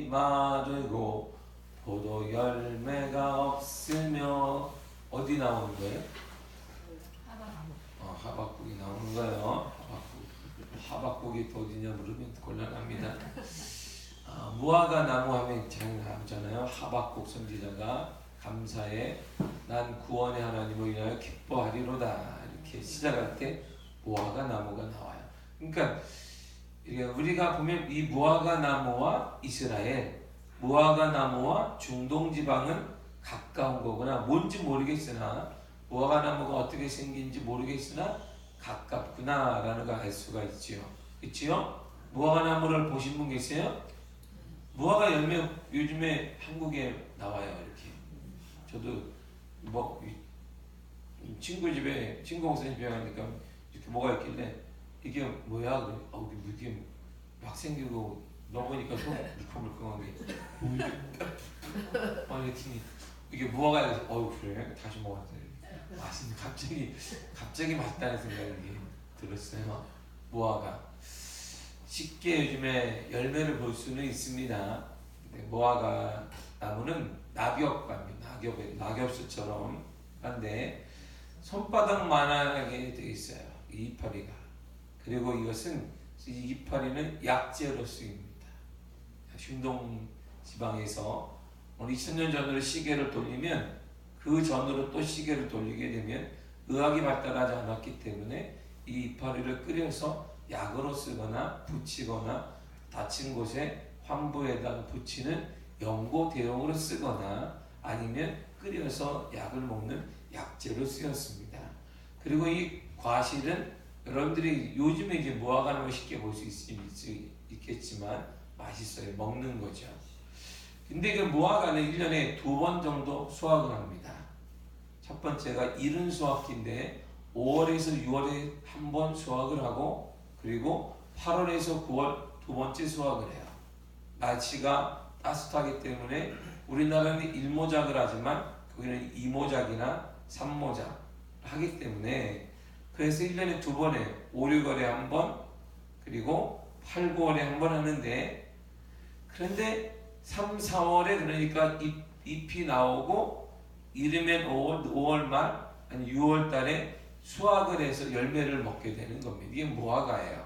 마르고 포도 열매가 없으며. 어디 나오는 거예요? 하박국이 나오는 거예요. 하박국이 또 어디냐 물으면 곤란합니다. 무화과 나무 하면 잘 나오잖아요. 하박국 선지자가 감사해 난 구원의 하나님을 인하여 기뻐하리로다 이렇게 시작할 때 무화과 나무가 나와요. 그러니까 우리가 보면 이 무화과 나무와 이스라엘, 무화과 나무와 중동 지방은 가까운 거구나. 뭔지 모르겠으나 무화과 나무가 어떻게 생긴지 모르겠으나 가깝구나라는 걸 알 수가 있지요. 그렇지요? 무화과 나무를 보신 분 계세요? 무화과 열매 요즘에 한국에 나와요. 이렇게. 저도 뭐 친구 집에 친구 목사님 집에 가니까 이렇게 뭐가 있길래 이게 뭐야? 이게 막 생기고 넣어보니까 속 물컹물컹한 게 뭐지? 이게 무화과에서 그래? 다시 먹었어요. 맛있는 갑자기 맛있다는 생각이 들었어요. 무화과 쉽게 요즘에 열매를 볼 수는 있습니다. 무화과 나무는 낙엽과입니다. 낙엽수처럼 한데 손바닥만하게 되어 있어요. 이 이파리가. 그리고 이것은 이 이파리는 약재로 쓰입니다. 중동 지방에서 2000년 전으로 시계를 돌리면 그 전으로 또 시계를 돌리게 되면 의학이 발달하지 않았기 때문에 이 이파리를 끓여서 약으로 쓰거나 붙이거나 다친 곳에 환부에다가 붙이는 연고 대용으로 쓰거나 아니면 끓여서 약을 먹는 약재로 쓰였습니다. 그리고 이 과실은 여러분들이 요즘에 이제 무화과나무 쉽게 볼 수 있겠지만 맛있어요. 먹는 거죠. 근데 그 무화과는 1년에 2번 정도 수확을 합니다. 첫 번째가 이른 수확기인데 5월에서 6월에 한 번 수확을 하고 그리고 8월에서 9월 두 번째 수확을 해요. 날씨가 따뜻하기 때문에 우리나라는 1모작을 하지만 거기는 2모작이나 3모작 하기 때문에 그래서 1년에 2번에 5, 6월에 한 번 그리고 8, 9월에 한 번 하는데 그런데 3, 4월에 그러니까 잎이 나오고 이르면 5월 말 아니 6월 달에 수확을 해서 열매를 먹게 되는 겁니다. 이게 무화과예요.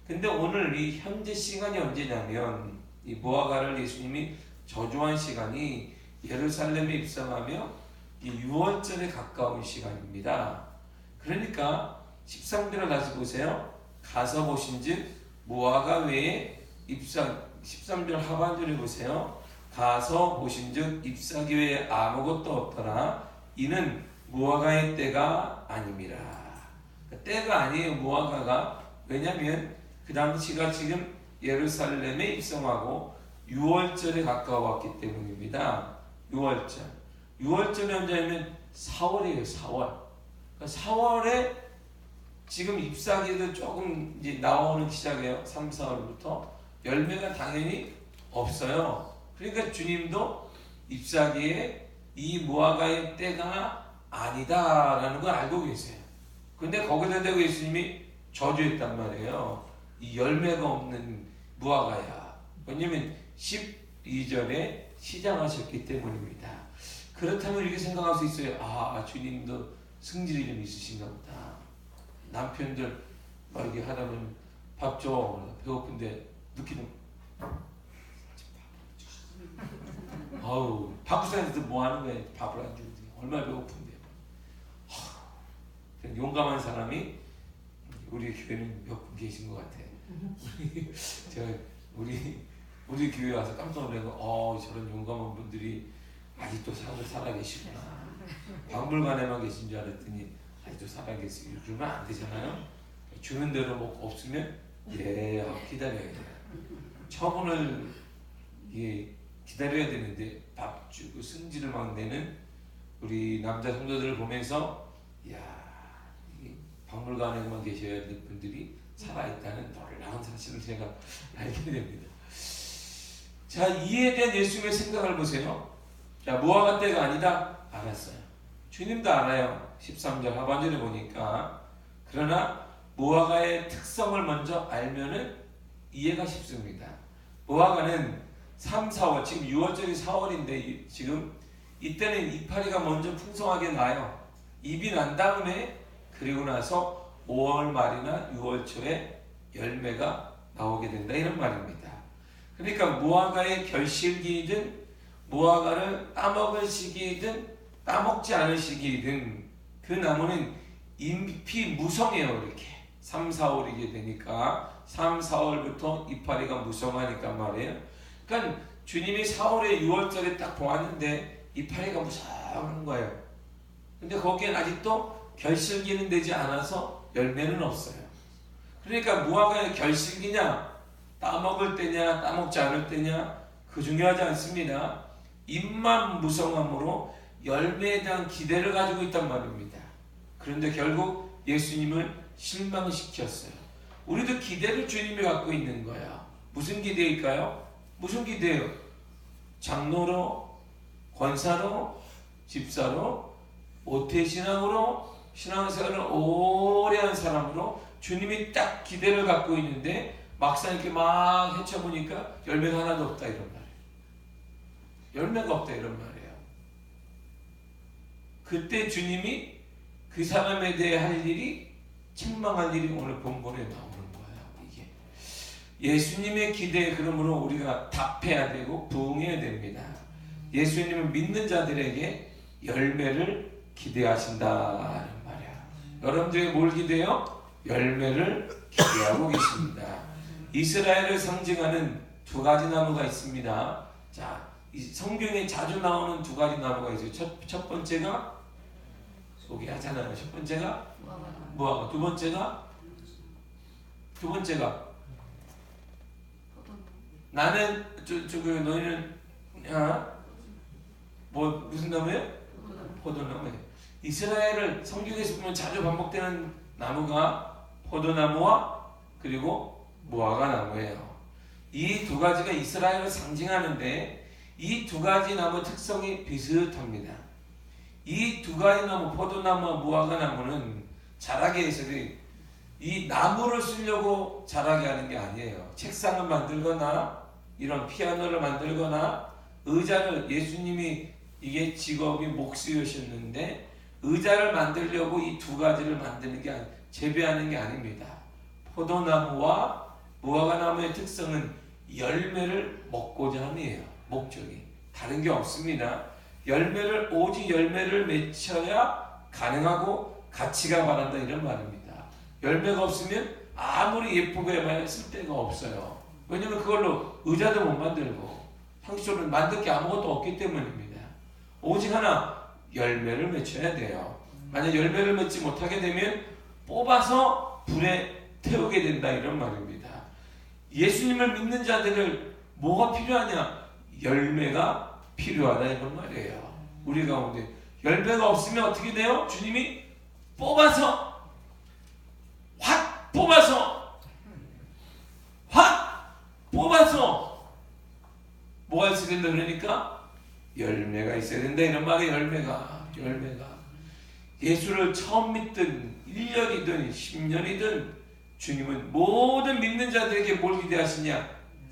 근데 오늘 이 현재 시간이 언제냐면 이 무화과를 예수님이 저주한 시간이 예루살렘에 입성하며 이 6월절에 가까운 시간입니다. 그러니까 13절을 다시 보세요. 가서 보신즉 무화과 외에 13절 하반절에 보세요. 가서 보신즉 잎사귀 외에 아무것도 없더라. 이는 무화과의 때가 아님이라. 때가 아니에요. 무화과가. 왜냐하면 그 당시가 지금 예루살렘에 입성하고 6월절에 가까웠기 때문입니다. 6월절. 6월절이 언제냐면 4월이에요. 4월. 4월에 지금 잎사귀도 조금 이제 나오는 시작이에요. 3, 4월부터. 열매가 당연히 없어요. 그러니까 주님도 잎사귀에 이 무화과의 때가 아니다라는 걸 알고 계세요. 근데 거기다 대고 예수님이 저주했단 말이에요. 이 열매가 없는 무화과야. 왜냐면 12절에 시장하셨기 때문입니다. 그렇다면 이렇게 생각할 수 있어요. 주님도 승질이 좀 있으신가 보다. 남편들 막 이렇게 하다 보면 밥 줘. 배고픈데 늦게 좀 밥부산에서 뭐 하는 거야? 밥을 안 주는데 얼마나 배고픈데. 용감한 사람이 우리 교회는 몇 분 계신 것 같아요. 우리 교회 와서 깜짝 놀라고 저런 용감한 분들이 아직도 살아 계시구나. 박물관에만 계신 줄 알았더니 아직도 살아 계시고 그러면 안 되잖아요. 주는 대로 먹고 없으면 기다려야 돼요. 처분을 기다려야 되는데 밥 주고 승질을 막 내는 우리 남자 성도들을 보면서 박물관에만 계셔야 될 분들이 살아있다는 놀라운 사실을 제가 알게 됩니다. 자, 이에 대한 예수님의 생각을 보세요. 자, 무화과 때가 아니다? 알았어요. 주님도 알아요. 13절 하반절에 보니까. 그러나 무화과의 특성을 먼저 알면은 이해가 쉽습니다. 무화과는 3, 4월, 지금 6월절이 4월인데 지금 이때는 이파리가 먼저 풍성하게 나요. 잎이 난 다음에 그리고 나서 5월 말이나 6월 초에 열매가 나오게 된다 이런 말입니다. 그러니까 무화과의 결실기이든 무화과를 따먹을 시기이든 따먹지 않을 시기이든 그 나무는 잎이 무성해요. 이렇게 3, 4월이게 되니까 3, 4월부터 이파리가 무성하니까 말이에요. 그러니까 주님이 4월에 6월절에 딱 보았는데 이파리가 무성한 거예요. 근데 거기엔 아직도 결실기는 되지 않아서 열매는 없어요. 그러니까 무화과의 결실기냐 따먹을 때냐 따먹지 않을 때냐 그 중요하지 않습니다. 잎만 무성함으로 열매에 대한 기대를 가지고 있단 말입니다. 그런데 결국 예수님을 실망시켰어요. 우리도 기대를 주님이 갖고 있는 거야. 무슨 기대일까요? 무슨 기대예요? 장로로, 권사로, 집사로, 모태신앙으로, 신앙생활을 오래 한 사람으로 주님이 딱 기대를 갖고 있는데 막상 이렇게 막 헤쳐보니까 열매가 하나도 없다 이런 말이에요. 열매가 없다 이런 말이에요. 그때 주님이 그 사람에 대해 할 일이 책망할 일이 오늘 본문에 나오는 거예요. 이게 예수님의 기대에 그러므로 우리가 답해야 되고 부응해야 됩니다. 예수님을 믿는 자들에게 열매를 기대하신다는 말이야. 여러분들이 뭘 기대요? 열매를 기대하고 계십니다. 이스라엘을 상징하는 두 가지 나무가 있습니다. 자, 이 성경에 자주 나오는 두 가지 나무가 있어요. 첫 번째가 소개하잖아요. 첫 번째가 무화과. 두 번째가 나는 너희는 무슨 나무예요? 포도나무예요. 이스라엘을 성경에서 보면 자주 반복되는 나무가 포도나무와 그리고 무화과 나무예요. 이 두 가지가 이스라엘을 상징하는데 이 두 가지 나무 특성이 비슷합니다. 이 두 가지 나무, 포도나무와 무화과 나무는 자라게 해서 이 나무를 쓰려고 자라게 하는 게 아니에요. 책상을 만들거나 이런 피아노를 만들거나 의자를 예수님이 이게 직업이 목수이셨는데 의자를 만들려고 이 두 가지를 만드는 게 재배하는 게 아닙니다. 포도나무와 무화과나무의 특성은 열매를 먹고자 함이에요. 목적이 다른 게 없습니다. 오직 열매를 맺혀야 가능하고 가치가 바란다 이런 말입니다. 열매가 없으면 아무리 예쁘고 해봐야 쓸데가 없어요. 왜냐면 그걸로 의자도 못 만들고 상식적으로 만들 게 아무것도 없기 때문입니다. 오직 하나 열매를 맺혀야 돼요. 만약 열매를 맺지 못하게 되면 뽑아서 불에 태우게 된다 이런 말입니다. 예수님을 믿는 자들을 뭐가 필요하냐? 열매가 필요하다 이런 말이에요. 우리 가운데 열매가 없으면 어떻게 돼요? 주님이 뽑아서 뭐가 있어야 된다 그러니까 열매가 있어야 된다 이런 말이에요. 열매가 예수를 처음 믿든 1년이든 10년이든 주님은 모든 믿는 자들에게 뭘 기대하시냐?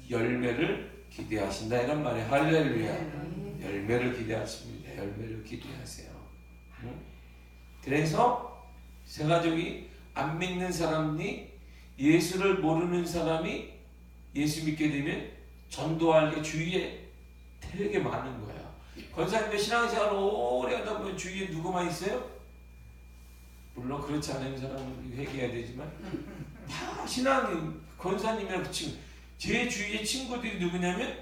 열매를 기대하신다 이런 말이에요. 할렐루야. 열매를 기대하십니다. 열매를 기대하세요. 그래서 세 가족이 안 믿는 사람이 예수를 모르는 사람이 예수 믿게 되면 전도할 게 주위에 되게 많은 거예요. 권사님의 신앙생활을 오래 하다 보면 주위에 누구만 있어요? 물론 그렇지 않은 사람은 회개해야 되지만 다 신앙이 권사님이랑 친구 제 주위의 친구들이 누구냐면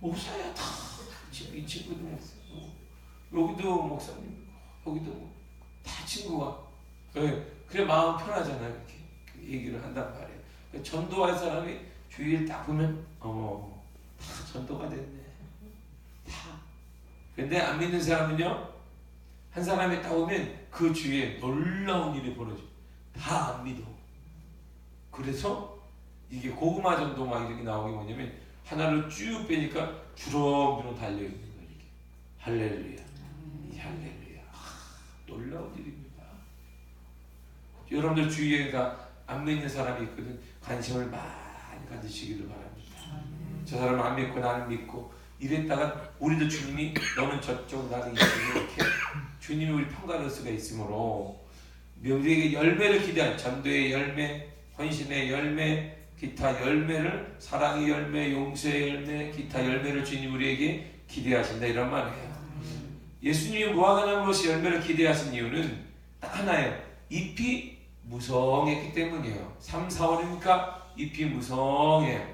목사야. 다 이 친구도 여기도 목사님 여기도 다 친구가 그래 마음 편하잖아요. 이렇게 얘기를 한단 말이에요. 전도할 사람이 주위를 딱 보면 다 전도가 됐네. 다. 근데 안 믿는 사람은요, 한 사람이 딱 오면 그 주위에 놀라운 일이 벌어져. 다 안 믿어. 그래서 이게 고구마 전도가 이렇게 나오게 뭐냐면 하나를 쭉 빼니까 주렁주렁 달려있는 거예요. 이렇게. 할렐루야. 할렐루야. 놀라운 일입니다. 여러분들 주위에가 안 믿는 사람이 있거든. 관심을 많이 가지시기를 바랍니다. 저 사람은 안 믿고 나는 믿고 이랬다가 우리도 주님이 너는 저쪽 나는 이쪽 이렇게 주님이 우리 평가할 수가 있으므로 우리에게 열매를 기대한 전도의 열매, 헌신의 열매, 기타 열매를 사랑의 열매, 용서의 열매, 기타 열매를 주님 우리에게 기대하신다 이런 말이에요. 예수님이 무화과나무로서 열매를 기대하신 이유는 딱 하나예요. 잎이 무성했기 때문이에요. 3, 4월이니까 잎이 무성해요.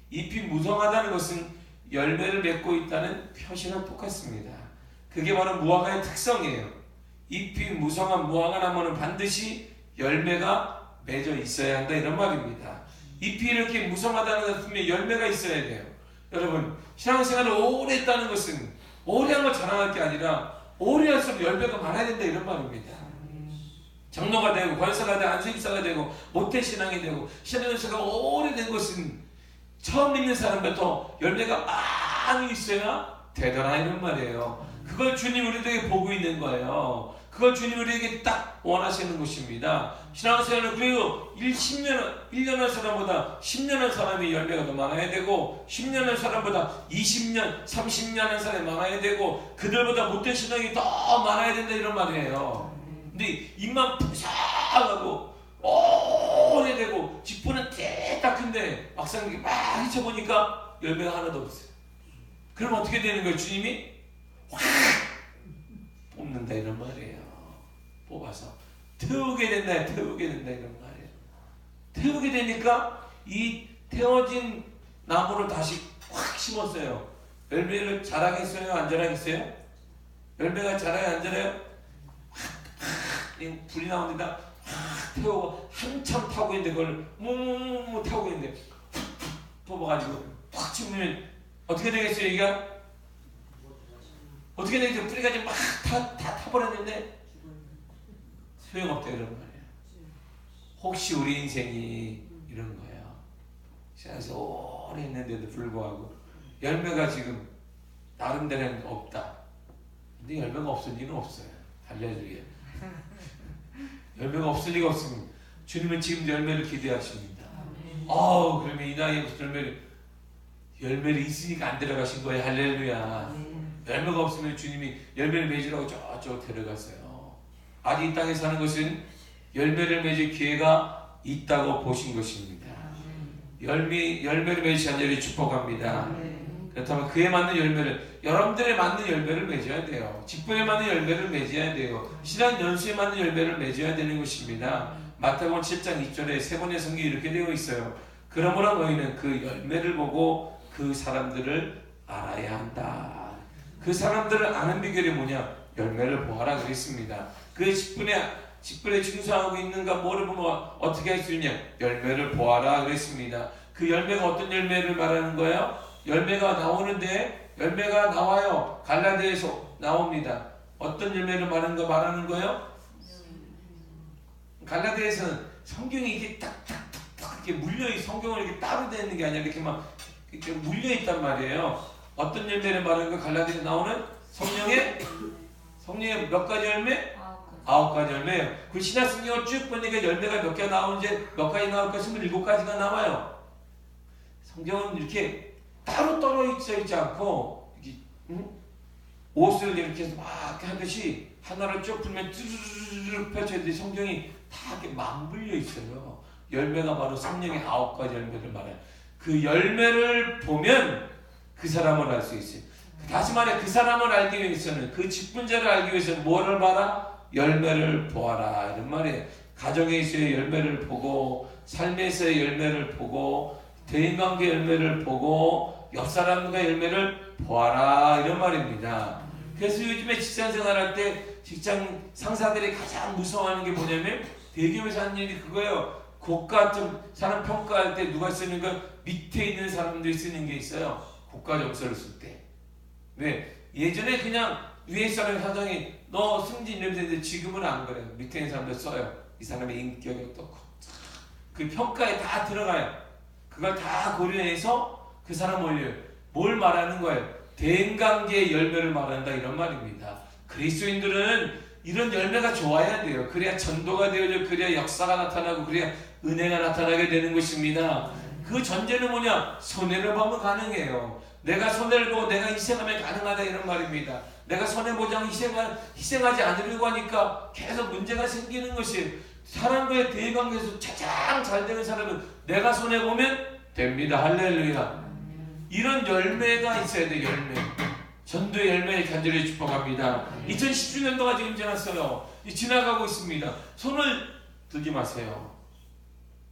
잎이 무성하다는 것은 열매를 맺고 있다는 표시랑 똑같습니다. 그게 바로 무화과의 특성이에요. 잎이 무성한 무화과나무는 반드시 열매가 맺어 있어야 한다 이런 말입니다. 잎이 이렇게 무성하다는 것은 열매가 있어야 돼요. 여러분 신앙생활을 오래 했다는 것은 오래 한 걸 자랑할 게 아니라 오래 할수록 열매가 많아야 된다 이런 말입니다. 장로가 되고 권사가 되고 안수입사가 되고 모태신앙이 되고 신앙생활가 오래된 것은 처음 믿는 사람부터 열매가 많이 있어야 되더라 이런 말이에요. 그걸 주님 우리에게 보고 있는 거예요. 그걸 주님 우리에게 딱 원하시는 것입니다. 신앙생활은 그리고 1년 한 사람보다 10년 한 사람이 열매가 더 많아야 되고 10년 한 사람보다 20년, 30년 한 사람이 많아야 되고 그들보다 못된 신앙이 더 많아야 된다 이런 말이에요. 근데 입만 푸석하고 오래되고 지푸는 딱 큰데 막상 막 헤쳐보니까 열매가 하나도 없어요. 그럼 어떻게 되는 거예요? 주님이 확 뽑는다 이런 말이에요. 뽑아서 태우게 된다 이런 말이에요. 태우게 되니까 이 태워진 나무를 다시 확 심었어요. 열매를 자라겠어요? 안 자라겠어요? 열매가 자라요? 안 자라요? 불이 나오니까 태우고 한참 타고 있는데 그걸 뭉뭉 타고 있는데 뽑아가지고 확 치면 어떻게 되겠어요? 이게 어떻게 되겠어요? 뿌리가 지금 막 다 타버렸는데 소용없다 이런 말이에요. 혹시 우리 인생이 이런 거예요. 신앙에서 오래 했는데도 불구하고 열매가 지금 나름대로는 없다. 근데 열매가 없을 리는 없어요. 할렐루야. 열매가 없을 리가 없습니다. 주님은 지금 열매를 기대하십니다. 그러면 이 나이에 무슨 열매를 있으니까 안 데려가신 거예요. 할렐루야. 열매가 없으면 주님이 열매를 맺으라고 저쪽 데려갔어요. 아직 이 땅에 사는 것은 열매를 맺을 기회가 있다고 보신 것입니다. 열매를 맺으신 자를 축복합니다. 그렇다면 그에 맞는 열매를, 여러분들에 맞는 열매를 맺어야 돼요. 직분에 맞는 열매를 맺어야 돼요. 신앙 연수에 맞는 열매를 맺어야 되는 것입니다. 마태복음 7장 2절에 세 번의 성경이 이렇게 되어 있어요. 그러므로 너희는 그 열매를 보고 그 사람들을 알아야 한다. 그 사람들을 아는 비결이 뭐냐? 열매를 보아라 그랬습니다. 그 직분에 충성하고 있는가 뭐를 보면 어떻게 할 수 있냐? 열매를 보아라 그랬습니다. 그 열매가 어떤 열매를 말하는 거예요? 열매가 나오는데 열매가 나와요. 갈라디아에서 나옵니다. 어떤 열매를 말하는 거예요? 갈라디아에서는 성경이 이렇게 딱딱딱딱 이렇게 물려 성경을 이렇게 따로 되는 게 아니라 이렇게 막 이렇게 물려 있단 말이에요. 어떤 열매를 말하는 거? 갈라디아에서 나오는 성령의 몇 가지 열매? 9가지 열매예요. 그 신약 성경을 쭉 보니까 열매가 몇 개 나오는지 몇 가지 나올까? 27가지가 나와요. 성경은 이렇게 따로 떨어져 있지 않고 옷을 이렇게 해서 막 하듯이 하나를 쭉 풀면 쭈르르르 펼쳐야 돼. 성경이 다 이렇게 맞물려 있어요. 열매가 바로 성령의 9가지 열매를 말해요. 그 열매를 보면 그 사람을 알 수 있어요. 다시 말해 그 사람을 알기 위해서는 그 직분자를 알기 위해서는 뭐를 봐라? 열매를 보아라 이런 말이에요. 가정에서의 열매를 보고 삶에서의 열매를 보고 대인관계 열매를 보고 옆 사람과 열매를 보아라 이런 말입니다. 그래서 요즘에 직장생활 할 때 직장 상사들이 가장 무서워하는 게 뭐냐면 대기업에서 하는 일이 그거예요. 고가 좀 사람 평가할 때 누가 쓰는 거 밑에 있는 사람들이 쓰는 게 있어요. 고가 점수를 쓸 때. 네, 예전에 그냥 위에 사람 사장이 너 승진 이러면서 지금은 안 그래요. 밑에 있는 사람들 써요. 이 사람의 인격이 어떻고 그 평가에 다 들어가요. 그걸 다 고려해서 그 사람 올려요. 뭘 말하는 거예요? 대인관계의 열매를 말한다 이런 말입니다. 그리스도인들은 이런 열매가 좋아야 돼요. 그래야 전도가 되어져, 그래야 역사가 나타나고, 그래야 은혜가 나타나게 되는 것입니다. 그 전제는 뭐냐? 손해를 보면 가능해요. 내가 손해를 보고 내가 희생하면 가능하다 이런 말입니다. 내가 손해보지 희생하지 않으려고 하니까 계속 문제가 생기는 것이, 사람과의 대관계에서 가장 잘 되는 사람은 내가 손해보면 됩니다. 할렐루야. 이런 열매가 있어야 돼. 열매. 전도의 열매를 간절히 축복합니다. 2017년도가 지금 지났어요. 지나가고 있습니다. 손을 들지 마세요.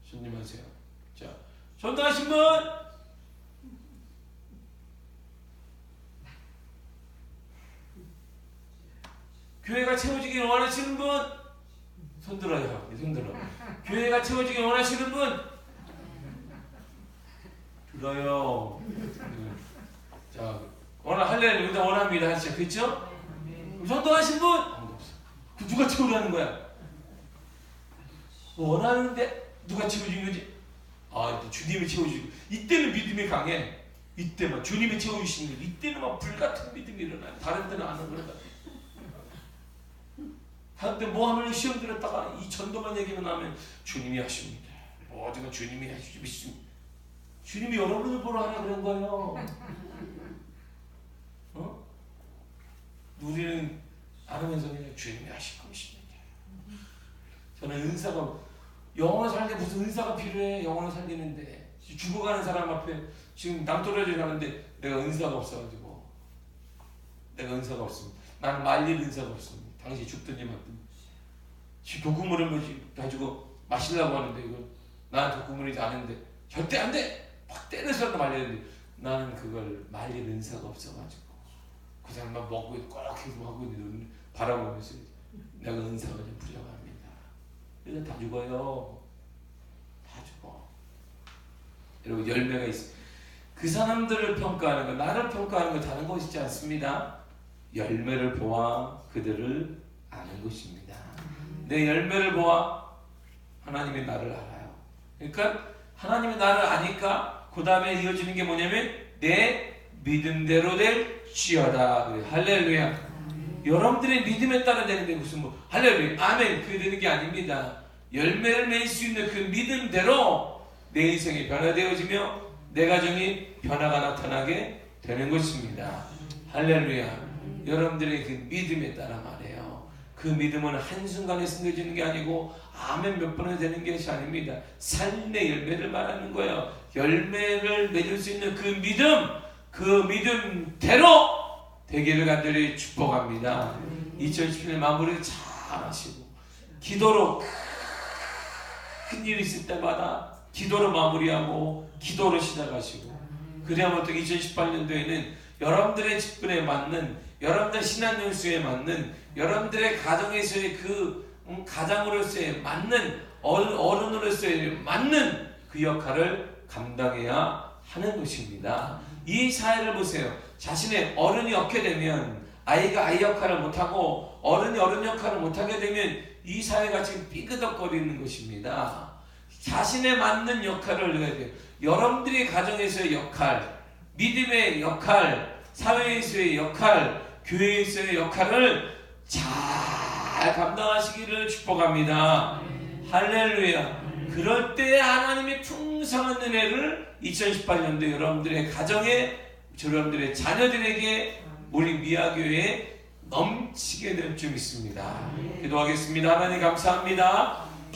손지 마세요. 자, 전도하신 분, 교회가 채워지길 원하시는 분, 손 들어요. 손 들어. 교회가 채워지길 원하시는 분, 들어요. 자, 할렐루야, 원합니다. 하시죠. 그렇죠? 전도하신 분, 아무도 없어. 그 누가 채우라는 거야? 원하는데 누가 채워주는 거지? 주님이 채워주고, 이때는 믿음이 강해. 이때만 주님이 채워주시는 거, 이때는 막 불같은 믿음이 일어나요. 다른 때는 안 그러다. 다른 때 뭐 하면 시험 들었다가 이 전도만 얘기만 하면 주님이 하십니다. 어디가 주님이 하십니다. 주님이 여러분을 보러 하라 그런 거예요. 우리는 알으면서 그냥 주님이 하실 것입니다. 저는 은사가, 영혼을 살게 무슨 은사가 필요해? 영혼을 살리는데 죽어가는 사람 앞에 지금 낭떠러지 가는데 내가 은사가 없어가지고, 내가 은사가 없습니다. 나는 말릴 은사가 없습니다. 당신이 죽든지 말든지. 지금 독구물을 가지고 마시려고 하는데, 이거 나는 독구물이지 않은데 절대 안 돼! 막 때리는 사람도 말려야 되는데, 나는 그걸 말릴 은사가 없어가지고 그 사람만 먹고 꼭 계속 하고 있는데 바라보면서 내가 은사가 좀 부족합니다. 그래서 다 죽어요. 다 죽어. 여러분, 열매가 있어. 그 사람들을 평가하는 거, 나를 평가하는 거 다른 것이지 않습니다. 열매를 보아 그들을 아는 것입니다. 내 열매를 보아 하나님이 나를 알아요. 그러니까 하나님이 나를 아니까 그 다음에 이어지는 게 뭐냐면 내 믿음대로 될지어다. 그래. 할렐루야. 여러분들의 믿음에 따라 되는데 무슨 뭐 할렐루야 아멘 그게 되는 게 아닙니다. 열매를 맺을 수 있는 그 믿음대로 내 인생이 변화되어지며 내 가정이 변화가 나타나게 되는 것입니다. 할렐루야. 여러분들의 그 믿음에 따라 말해요. 그 믿음은 한순간에 숨겨지는 게 아니고 아멘 몇 번에 되는 것이 아닙니다. 삶의 열매를 말하는 거예요. 열매를 맺을 수 있는 그 믿음대로 되기를 간절히 축복합니다. 2017년 마무리를 잘 하시고, 기도로 큰 일이 있을 때마다 기도로 마무리하고 기도로 시작하시고, 그래야만 또 2018년도에는 여러분들의 직분에 맞는, 여러분들의 신앙연수에 맞는, 여러분들의 가정에서의 그 가장으로서의 맞는, 어른으로서의 맞는 그 역할을 감당해야 하는 것입니다. 이 사회를 보세요. 자신의 어른이 없게 되면, 아이가 아이 역할을 못하고 어른이 어른 역할을 못하게 되면 이 사회가 지금 삐그덕거리는 것입니다. 자신에 맞는 역할을 해야 돼요. 여러분들이 가정에서의 역할, 믿음의 역할, 사회에서의 역할, 교회에서의 역할을 잘 감당하시기를 축복합니다. 할렐루야. 그럴 때 하나님의 풍성한 은혜를 2018년도 여러분들의 가정에, 여러분들의 자녀들에게, 우리 미아교회에 넘치게 될 줄 믿습니다. 기도하겠습니다. 하나님 감사합니다.